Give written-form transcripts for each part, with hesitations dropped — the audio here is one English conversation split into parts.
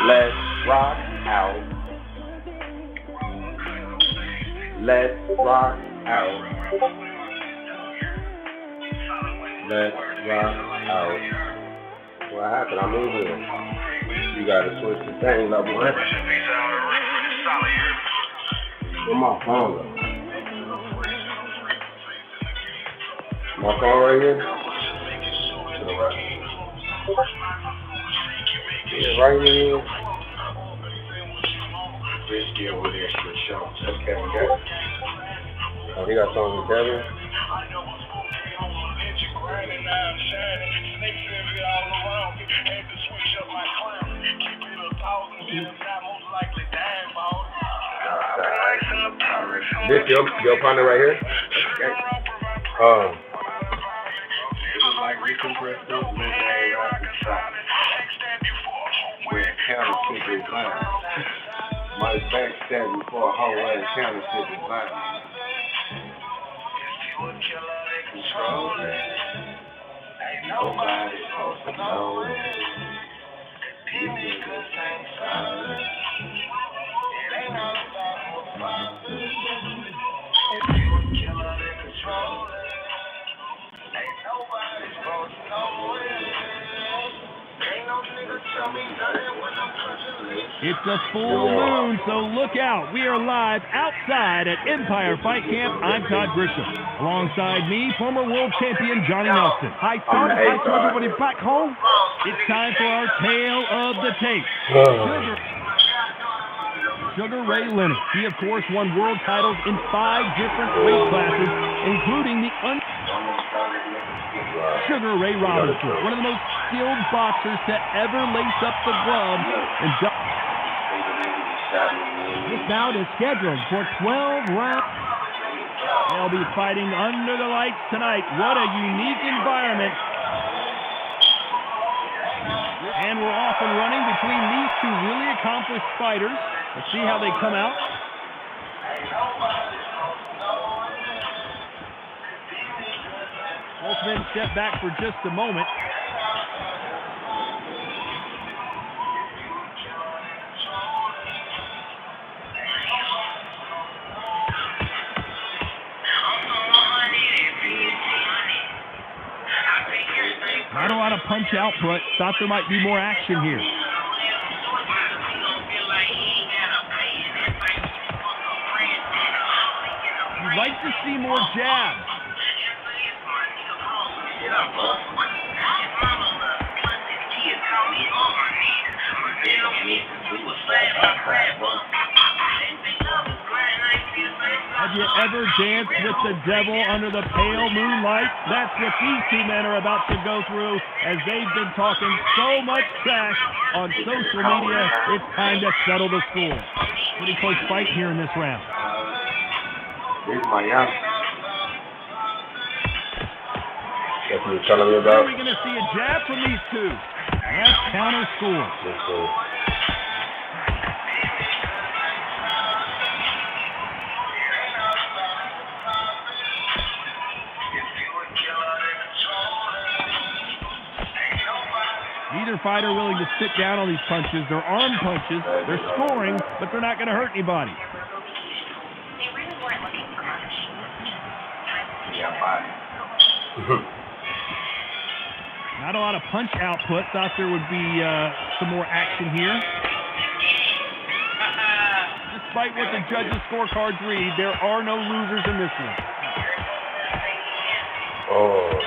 Let's rock out. Let's rock out. Let's rock out. What happened? I'm in here. You gotta switch the thing up, boy. Where my phone at? My phone right here? Yeah, right here. Risky over there for sure. That's Kevin Gates. Oh, he got songs with Kevin? This your partner right here? Okay. This is like decompressed where counterfeit is blind. My backstab before a whole ass counterfeit is blind. Control it. Ain't nobody supposed to know it. These niggas ain't solid. It ain't all about what's mine. If you a killer, then control it. Ain't nobody supposed to know it. Ain't no nigga tell me nothing when I'm punching lips. It's a full moon, so look out. We are live outside at Empire Fight Camp. I'm Todd Grisham. Alongside me, former world champion Johnny Nelson. Hi, Todd. Hi to everybody back home. It's time for our tale of the tape. Sugar Ray Leonard. He, of course, won world titles in 5 different weight classes, including the Sugar Ray Robinson, one of the most skilled boxers to ever lace up the glove. And this bout is scheduled for 12 rounds. They'll be fighting under the lights tonight. What a unique environment. And we're off and running between these two really accomplished fighters. Let's see how they come out. Both men step back for just a moment. Not a lot of punch output. Thought there might be more action here. You'd like to see more jabs. Have you ever danced with the devil under the pale moonlight? That's what these two men are about to go through as they've been talking so much trash on social media. It's time to settle the score. Pretty close fight here in this round. Here's my young. That's what you're telling me about? Are we going to see a jab from these two? That's counter score. Neither fighter willing to sit down on these punches. They're arm punches. They're scoring, but they're not going to hurt anybody. They really weren't looking for much. Not a lot of punch output. Thought there would be some more action here. Despite what the judges' scorecards read, there are no losers in this one. Oh.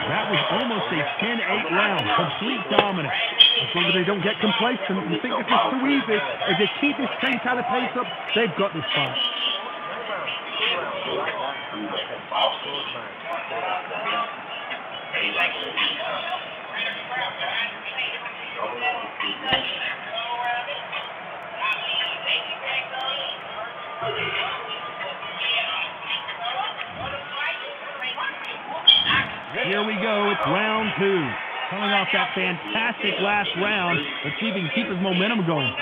That was almost a 10-8 round, complete dominance. As long as they don't get complacent and think this is too easy, if they keep this same kind of pace up, they've got this fight. Here we go, it's round 2. Coming off that fantastic last round, let's see if he can keep his momentum going.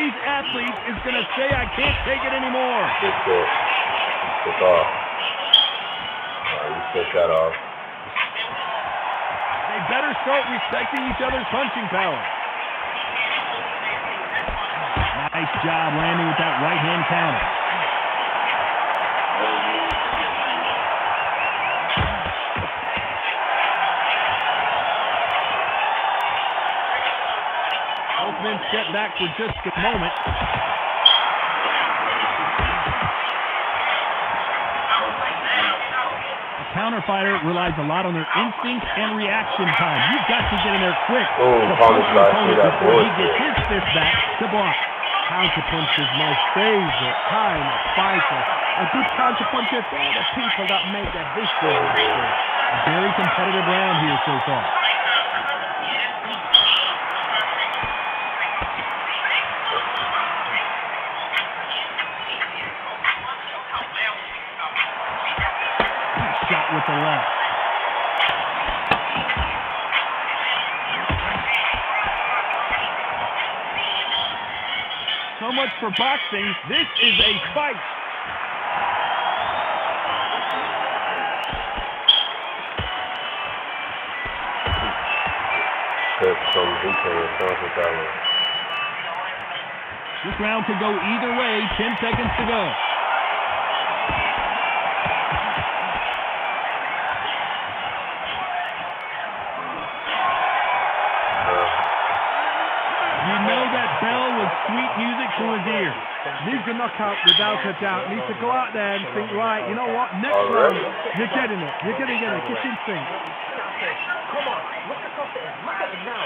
these athletes is going to say, I can't take it anymore? Good shit. Took off. You took that off. They better start respecting each other's punching power. Nice job landing with that right hand counter. Both men step back for just a moment. A counter fighter relies a lot on their instinct and reaction time. You've got to get in there quick to punch your opponent before he gets his fist back to block. Counter punch is my favorite kind of fighter. A good counter punch is all the people that make their history. A very competitive round here so far. Shot with the left. So much for boxing. This is a fight. This round could go either way. 10 seconds to go. You know that bell was sweet music to his ears. Needs a knockout without a doubt. Needs to go out there and think, right, you know what, next round, you're getting it. You're going to get it. Kitchen sink. Come on, look across at him. Look at him now.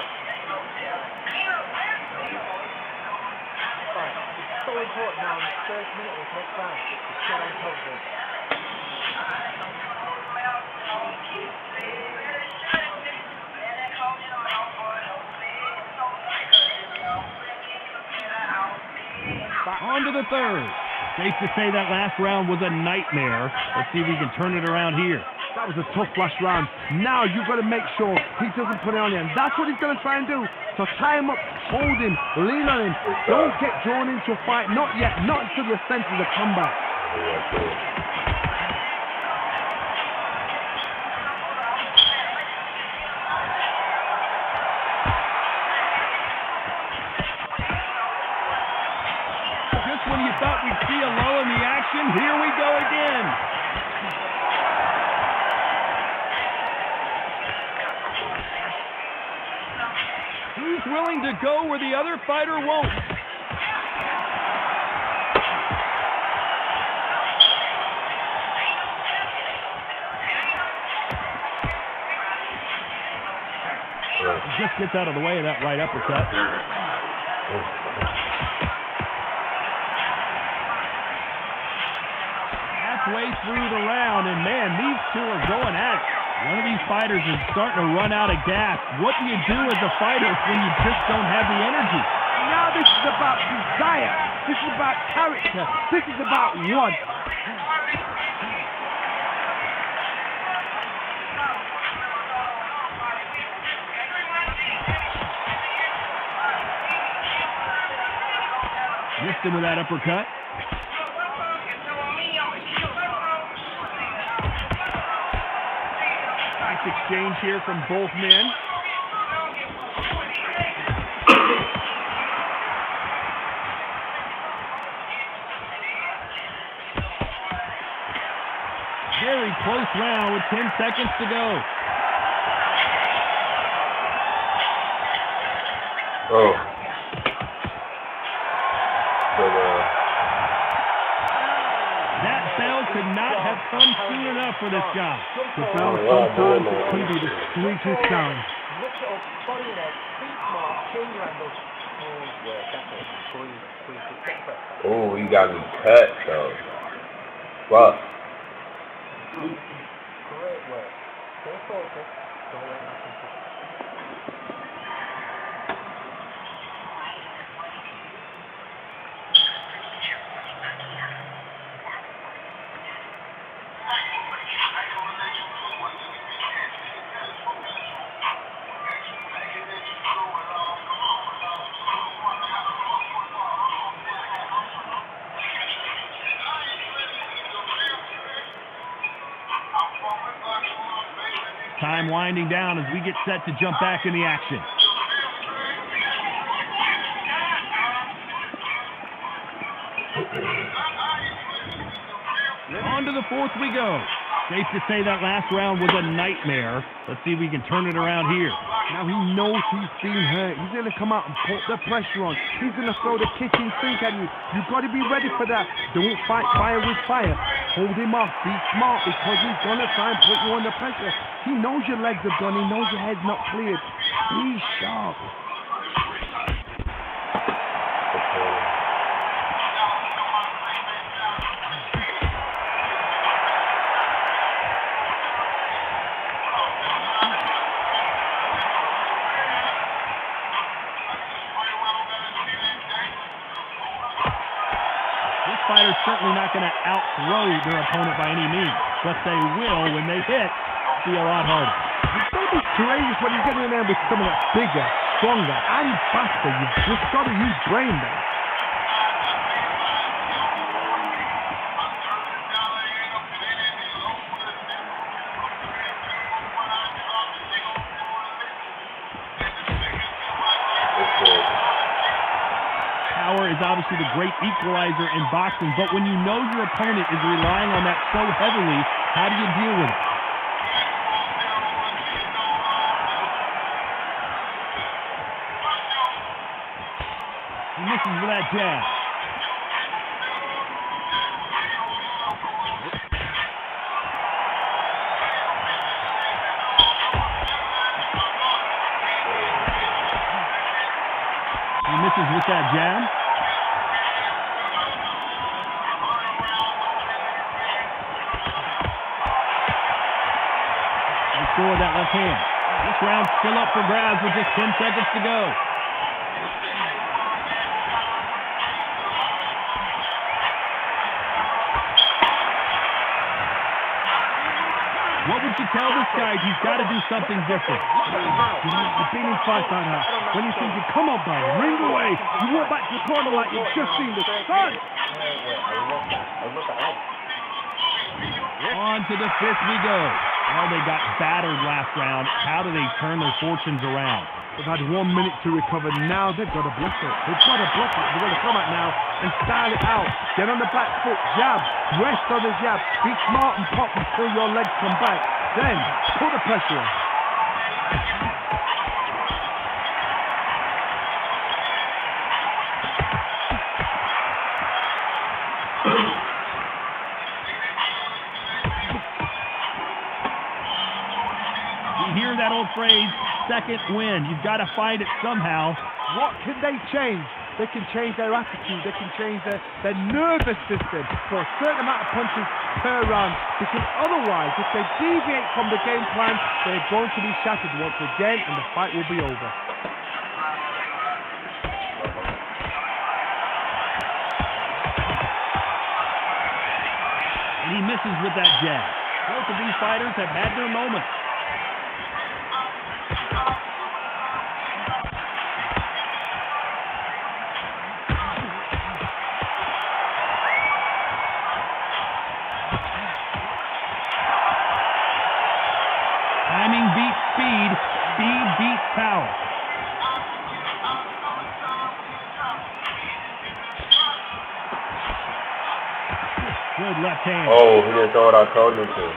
Right. It's so important now in the first minute of this next round to get on top of it. On to the third. Safe to say that last round was a nightmare. Let's see if we can turn it around here. That was a tough last round. Now you've got to make sure he doesn't put it on you. And that's what he's going to try and do. So tie him up, hold him, lean on him. Don't get drawn into a fight. Not yet. Not until you're sent to the combat. When you thought we'd see a lull in the action, here we go again. Who's willing to go where the other fighter won't? He just gets out of the way of that right uppercut. Way through the round, and man, these two are going at it. One of these fighters is starting to run out of gas. What do you do as a fighter when you just don't have the energy? Now this is about desire. This is about character. This is about want. Missed him with that uppercut. Exchange here from both men. Very close round with 10 seconds to go. That bell could not have come soon enough for this guy. The bell sometimes can be the sweetest sound. Look it up, body in it, feet smart, change your angles. Oh, he got me cut though. Fuck. Great work. Stay focused. Don't let nothing to Time winding down as we get set to jump back in the action. On to the fourth we go. Safe to say that last round was a nightmare. Let's see if we can turn it around here. Now he knows he's been hurt. He's going to come out and put the pressure on. He's going to throw the kitchen sink at you. You've got to be ready for that. Don't fight fire with fire. Hold him off. Be smart because he's going to try and put you under pressure. He knows your legs are done. He knows your head's not cleared. Be sharp. Fighter's certainly not going to outthrow their opponent by any means, but they will, when they hit, be a lot harder. You've got to be courageous when you get in there with someone that's bigger, stronger, and faster. You've just got to use brain there. Power is obviously the great equalizer in boxing, but when you know your opponent is relying on that so heavily, how do you deal with it? He misses with that jab. He misses with that jab. Score that left hand. This round's still up for grabs with just 10 seconds to go. What would you tell this guy? He's got to do something different. You've been in fights like that. When you think you come on, buddy, ring away. You walk back to the corner like you've just seen the sun. On to the fifth we go. Well, they got battered last round. How do they turn their fortunes around? They've had 1 minute to recover. Now they've got to block it. They've got to block it. They've got to come out now and style it out. Get on the back foot, jab, rest on the jab. Be smart and pop until your legs come back. Then put the pressure on. Hear that old phrase, second win. You've got to find it somehow. What can they change? They can change their attitude. They can change their nervous system for a certain amount of punches per round. Because otherwise, if they deviate from the game plan, they're going to be shattered once again and the fight will be over. And he misses with that jab. Both of these fighters have had their moments. Timing beats speed. Speed beats power. Good left hand. Oh, he didn't throw what I told him to.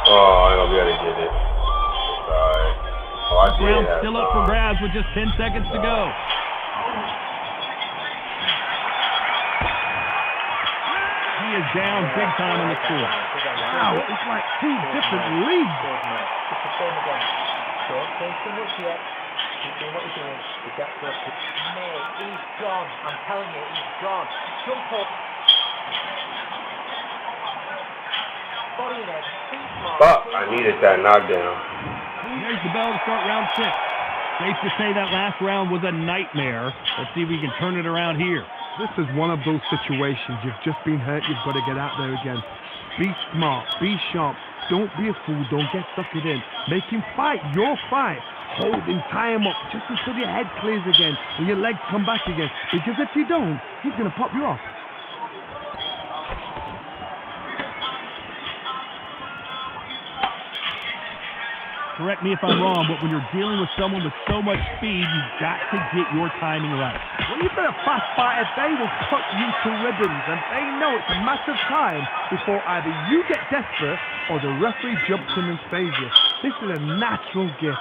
Oh, I ain't gonna be able to get it. Alright. Oh, I did Round have still up for grabs with just 10 seconds to go. He is down big time in the score. Wow, it's like two different leagues. It's the same again. Don't think too much yet. Keep doing what you're doing. The gap's up. Mate, he's gone. I'm telling you, he's gone. Jump up. Body in it. Fuck, I needed that knockdown. There's the bell to start round 6. Safe to say that last round was a nightmare. Let's see if we can turn it around here. This is one of those situations. You've just been hurt. You've got to get out there again. Be smart. Be sharp. Don't be a fool. Don't get stuck it in. Make him fight your fight. Hold him. Tie him up just until your head clears again and your legs come back again. Because if you don't, he's going to pop you off. Correct me if I'm wrong, but when you're dealing with someone with so much speed, you've got to get your timing right. When you've got a fast fighter, they will cut you to ribbons, and they know it's a matter of time before either you get desperate or the referee jumps in and saves you. This is a natural gift.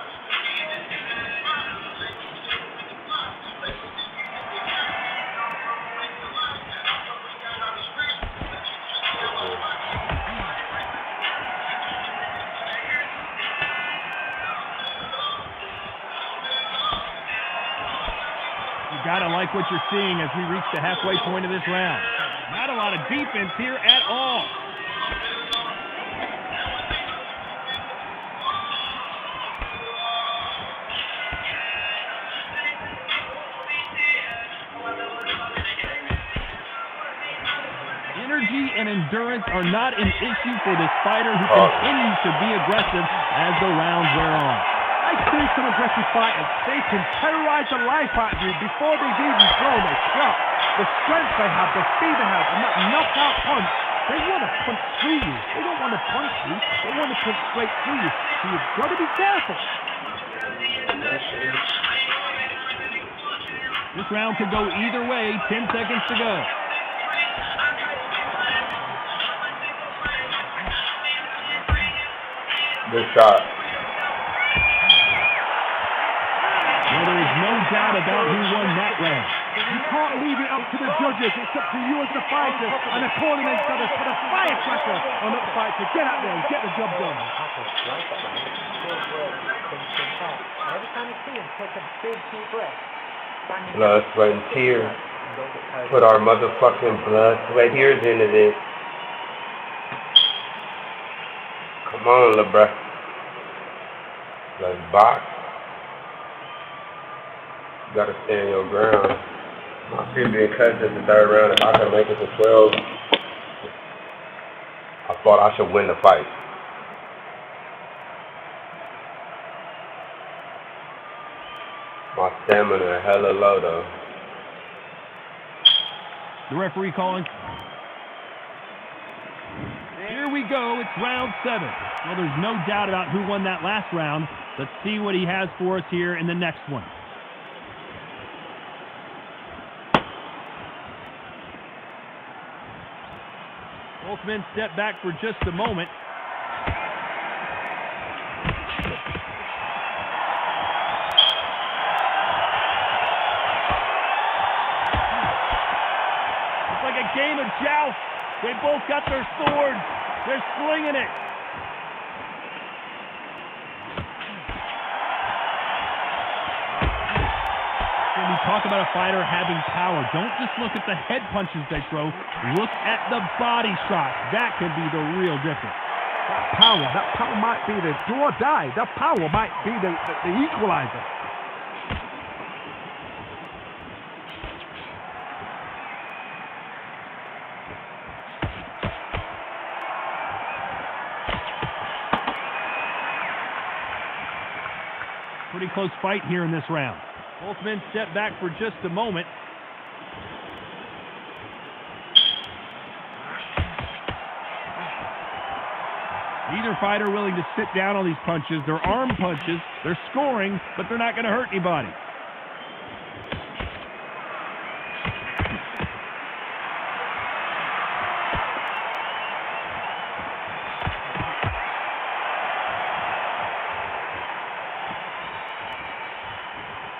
Gotta like what you're seeing as we reach the halfway point of this round. Not a lot of defense here at all. Energy and endurance are not an issue for this fighter who continues to be aggressive as the rounds wear on. I see some aggressive fighters. They can terrorize the life out of you before they've even thrown a shot. The strength they have, the speed they have, and that knockout punch, they want to punch through you. They don't want to punch you. They want to punch straight through you. So you've got to be careful. This round could go either way. 10 seconds to go. Good shot. Well, there is no doubt about who won that round. You can't leave it up to the judges. It's up to you as the fighter and the cornermen to put a firecracker on that fight to get out there and get the job done. Every time you see him take a big deep breath, Blood, sweat, and tears. Put our motherfucking blood, sweat, tears into this. Come on, LeBron. Let's box. You gotta stand your ground. My feet being cut just the third round. If I could make it to 12, I thought I should win the fight. My stamina hella low though. The referee calling. Here we go. It's round 7. Well, there's no doubt about who won that last round. Let's see what he has for us here in the next one. Both men step back for just a moment. It's like a game of joust. They both got their swords. They're slinging it. When we talk about a fighter having power, don't just look at the head punches they throw. Look at the body shots. That can be the real difference. That power might be the do or die. That power might be the equalizer. Pretty close fight here in this round. Both men step back for just a moment. Neither fighter willing to sit down on these punches. They're arm punches. They're scoring, but they're not going to hurt anybody.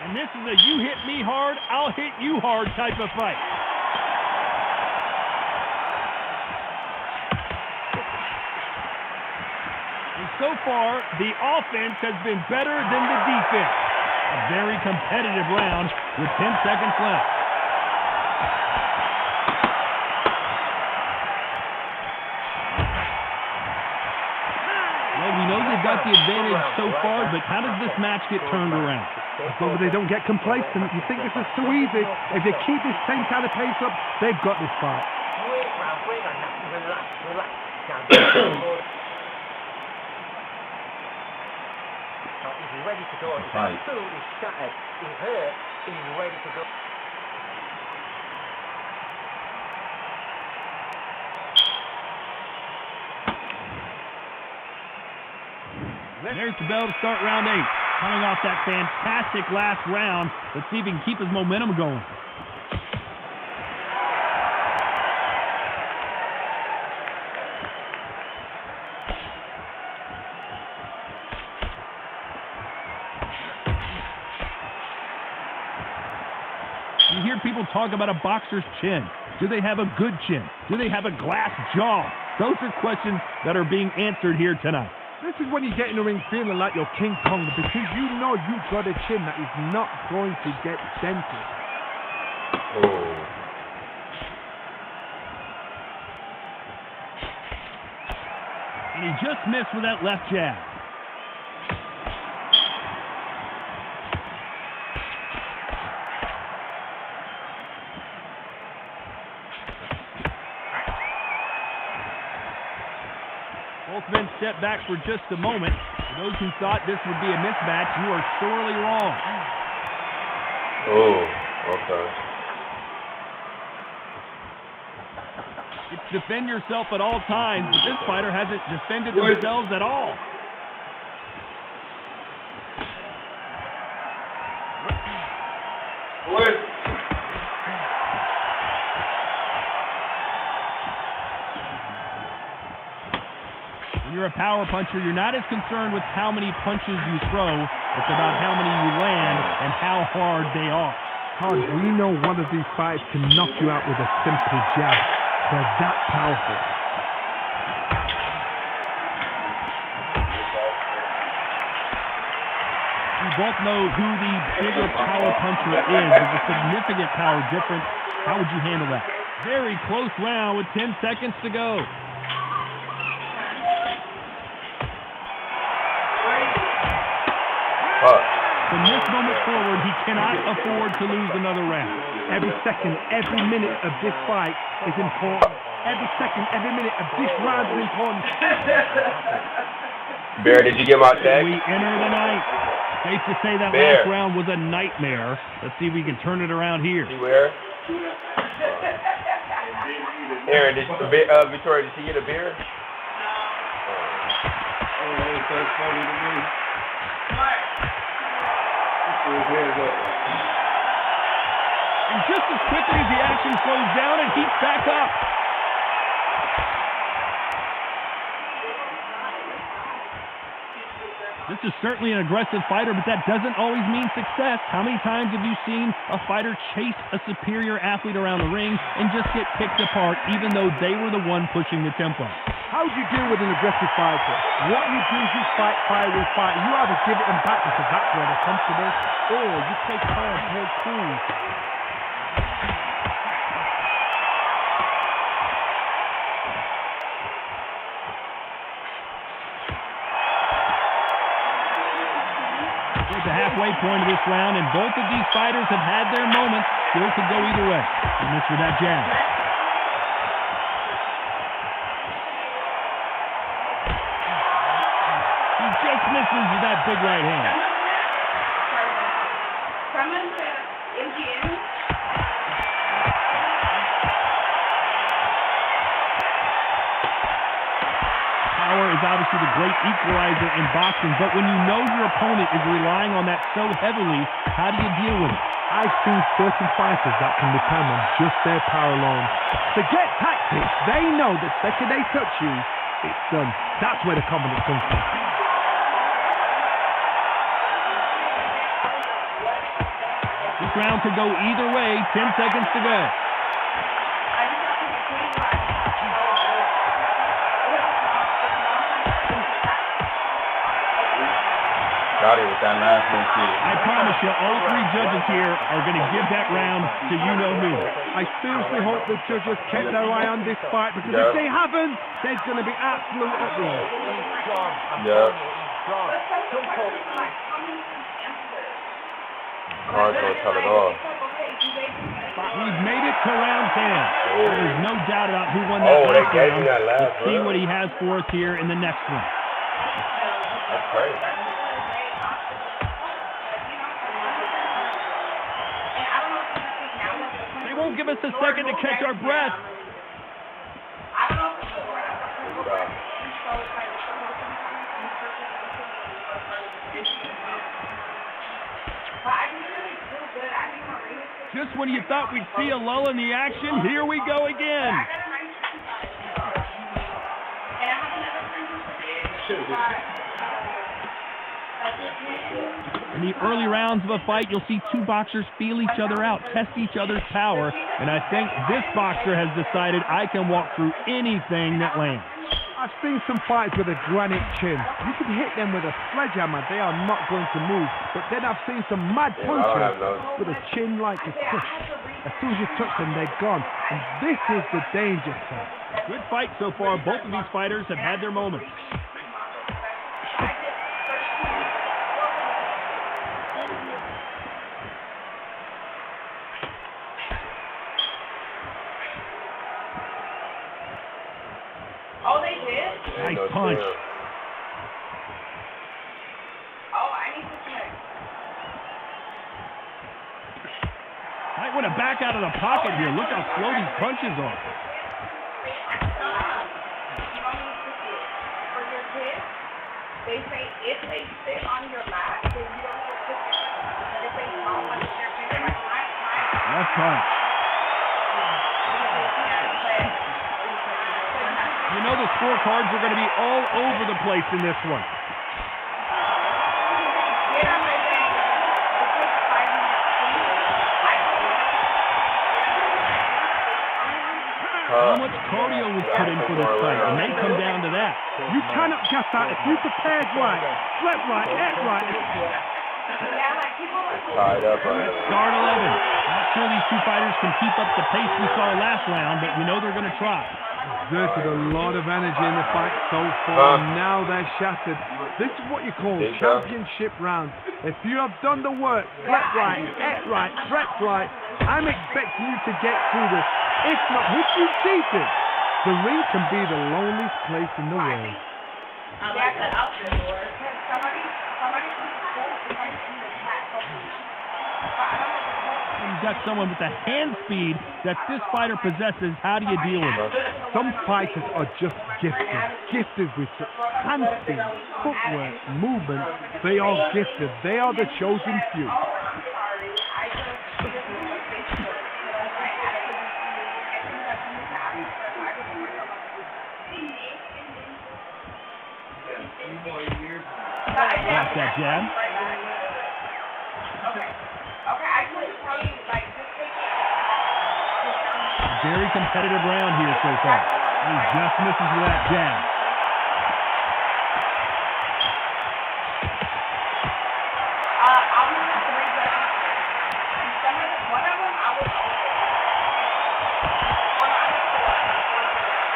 And this is a you hit me hard, I'll hit you hard type of fight. And so far, the offense has been better than the defense. A very competitive round with 10 seconds left. Greg, we know they've got the advantage so far, but how does this match get turned around? As long as they don't get complacent. You think this is too easy. If they keep this same kind of pace up, they've got this fight. Bring on now. Relax. He's ready to go. He's absolutely shattered. He's hurt. He's ready to go. There's the bell to start round 8. Coming off that fantastic last round. Let's see if he can keep his momentum going. You hear people talk about a boxer's chin. Do they have a good chin? Do they have a glass jaw? Those are questions that are being answered here tonight. This is when you get in the ring feeling like you're King Kong, because you know you've got a chin that is not going to get dented. Oh. And he just missed with that left jab. Both men step back for just a moment. For those who thought this would be a mismatch, you are sorely wrong. Oh, okay. It's defend yourself at all times, but this fighter hasn't defended themselves at all. When you're a power puncher, you're not as concerned with how many punches you throw. It's about how many you land and how hard they are. Todd, we know one of these fights can knock you out with a simple jab. They're that powerful. We both know who the bigger power puncher is. There's a significant power difference. How would you handle that? Very close round with 10 seconds to go. From this moment forward, he cannot afford to lose another round. Every second, every minute of this fight is important. Every second, every minute of this round is important. Bear, did you get my text? We enter the ninth. Safe to say that last round was a nightmare. Let's see if we can turn it around here. See where? Aaron, Victoria, did she get a beer? No. Oh, that's funny to me. And just as quickly as the action slows down, it heats back up. This is certainly an aggressive fighter, but that doesn't always mean success. How many times have you seen a fighter chase a superior athlete around the ring and just get picked apart, even though they were the one pushing the tempo? How do you deal with an aggressive fighter? What you do is you fight fire with fire. You either give it them back because that's where they're comfortable, or you take calm, play cool. At the halfway point of this round, and both of these fighters have had their moments. Still could go either way. And this with that jab. He just misses with that big right hand. Power is obviously the great equalizer in boxing, but when you know your opponent is relying on that so heavily, how do you deal with it? I've seen certain fighters that can depend on just their power alone. Forget tactics. They know the second they touch you, it's done. That's where the confidence comes from. This round could go either way. 10 seconds to go. Got it with that last one, too. I promise you, all three judges here are going to give that round to you-know-who. I seriously hope the judges kept their eye on this fight, because if they haven't, there's going to be absolute uproar. He's gone. I'm telling you, he's gone. Jump up. Car's gonna cut it off. We've made it to round 10. There's no doubt about who won that Oh, they last gave round. me that last Let's see round. what he has for us here in the next one. That's crazy. They won't give us a second to catch our breath. Just when you thought we'd see a lull in the action, here we go again. In the early rounds of a fight, you'll see two boxers feel each other out, test each other's power, and I think this boxer has decided I can walk through anything that lands. I've seen some fighters with a granite chin. You can hit them with a sledgehammer, they are not going to move. But then I've seen some mad punchers with a chin like a fish. As soon as you touch them, they're gone. And this is the danger, sir. Good fight so far. Both of these fighters have had their moments. Oh, they did? Nice punch. Oh, I need to check. Might want to back out of the pocket here. Look how slow these punches are. For your kids, they say if they sit on your lap, then you don't have to put your hands. But if they don't want their finger, like my Left punch. You know the scorecards are going to be all over the place in this one. How much cardio was put in for this fight? It may come down to that. You cannot gas out if you prepared right, slept right, ate right. Tied up. Start 11. Not sure these two fighters can keep up the pace we saw last round, but you know they're going to try. Exerted a lot of energy in the fight so far, and now they're shattered. This is what you call championship rounds. If you have done the work, slept right, ate right, slept right, I'm expecting you to get through this. If not, if you cheated, the ring can be the loneliest place in the world. You've got someone with the hand speed that this fighter possesses. How do you deal with it? Some fighters are just gifted with hand speed, footwork, movement. They are gifted. They are the chosen few. Got that jab. Very competitive round here so far. He just misses with that jab.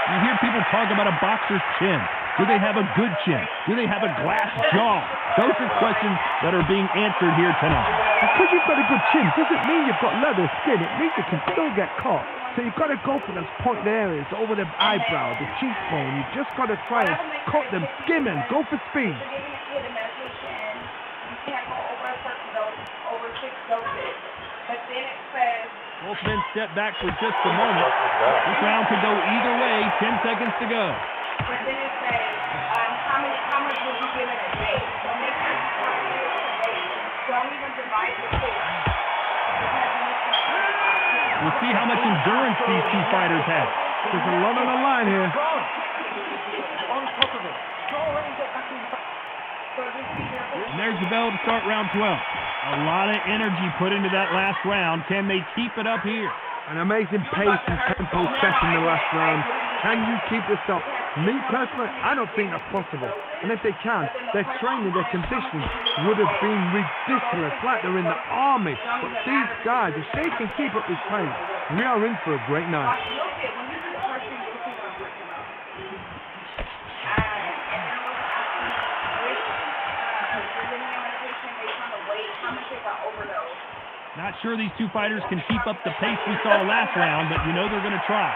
You hear people talk about a boxer's chin. Do they have a good chin? Do they have a glass jaw? Those are questions that are being answered here tonight. Because you've got a good chin doesn't mean you've got leather skin. It means you can still get caught. So you've got to go for those pointed areas over the eyebrow, the cheekbone. You've just got to try and cut them, skim them, go for speed. Both men step back for just a moment. This round could go either way. 10 seconds to go. But then it says, how much would you give it a day? So make sure you count it a day. Don't even divide the two. We'll see how much endurance these two fighters have. There's a lot on the line here. On top of it. Go away and get back in. And there's the bell to start round 12. A lot of energy put into that last round. Can they keep it up here? An amazing pace and tempo set in the last round. Can you keep this up? Me personally, I don't think that's possible. And if they can, their training, their conditioning would have been ridiculous, like they're in the army. But these guys, if they can keep up this pace, we are in for a great night. You'll see it. When you see the first thing, you'll see what I'm talking about. And then I was asking which Brazilian medication based on the weight, how much they got overdose. Not sure these two fighters can keep up the pace we saw last round, but you know they're going to try.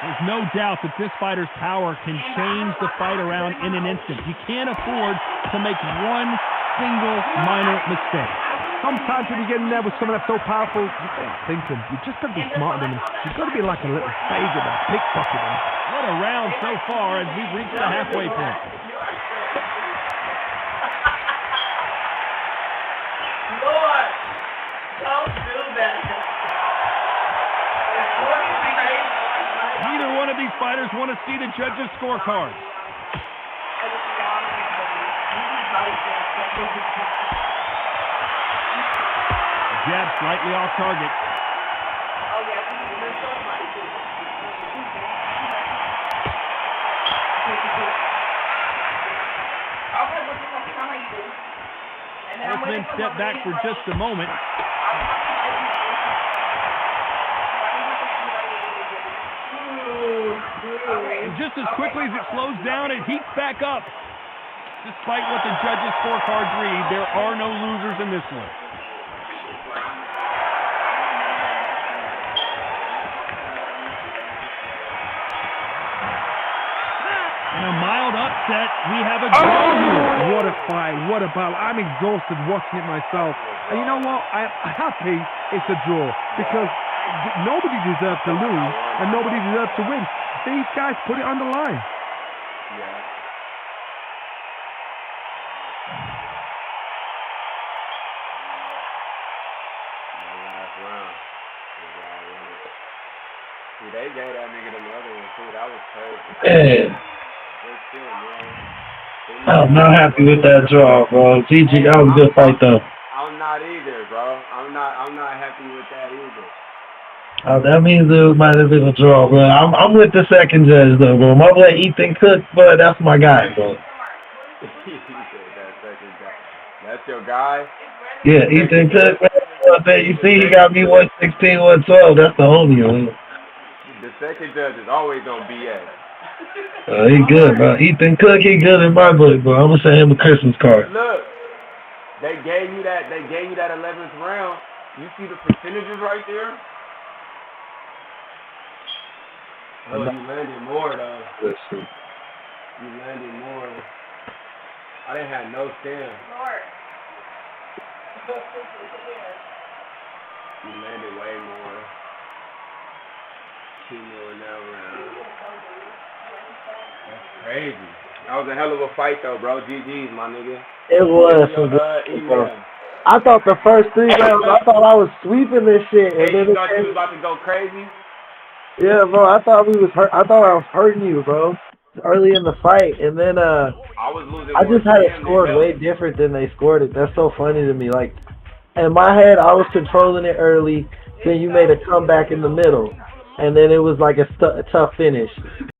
There's no doubt that this fighter's power can change the fight around in an instant. You can't afford to make one single minor mistake. Sometimes when you get in there with someone that's so powerful, you can't think him. You just got to be smarter than him. You've got to be like a little faggot and pickpocket him. What a round so far as we've reached the halfway point. Lord, don't do that. Neither one of these fighters want to see the judges' scorecards. Jab slightly off target. Oh, yeah, we're so funny. Okay, we'll just like how you do. And then I'm Both men waiting for step my back for video. just a moment. And just as quickly as it slows down, it heats back up. Despite what the judges' scorecards read, there are no losers in this one. In a mild upset, we have a draw here. What a fight, what a battle. I'm exhausted watching it myself. And you know what? I'm happy it's a draw because nobody deserves to lose and nobody deserves to win. These guys put it on the line. Yeah. Last round. See, they gave that nigga the other one too. That was crazy. Man, Good shit, man. I'm not happy with that draw, bro. GG, that was a good fight, though. I'm not either, bro. I'm not happy with that either. That means it might have been a draw, bro. I'm with the second judge, though, bro. My boy Ethan Cook, bro, that's my guy, bro. That's your guy? Yeah, Ethan Cook, man. You see, he got me 116, 112. That's the homie, man. The second judge is always on BS. He good, bro. Ethan Cook, he good in my book, bro. I'm gonna send him a Christmas card. Look, they gave you that 11th round. You see the percentages right there? Oh, you landed more though. Listen. You landed more. I didn't have no stand. You landed way more. 2 more in that round. That's crazy. That was a hell of a fight though, bro. GG's, my nigga. It was. Email. I thought the first 3 rounds, I thought I was sweeping this shit. And Hey, then you thought you was about to go crazy? yeah, bro. I thought I thought I was hurting you, bro. Early in the fight, and then I was losing. I just had it scored way different than they scored it. That's so funny to me. Like in my head, I was controlling it early. Then you made a comeback in the middle, and then it was like a tough finish.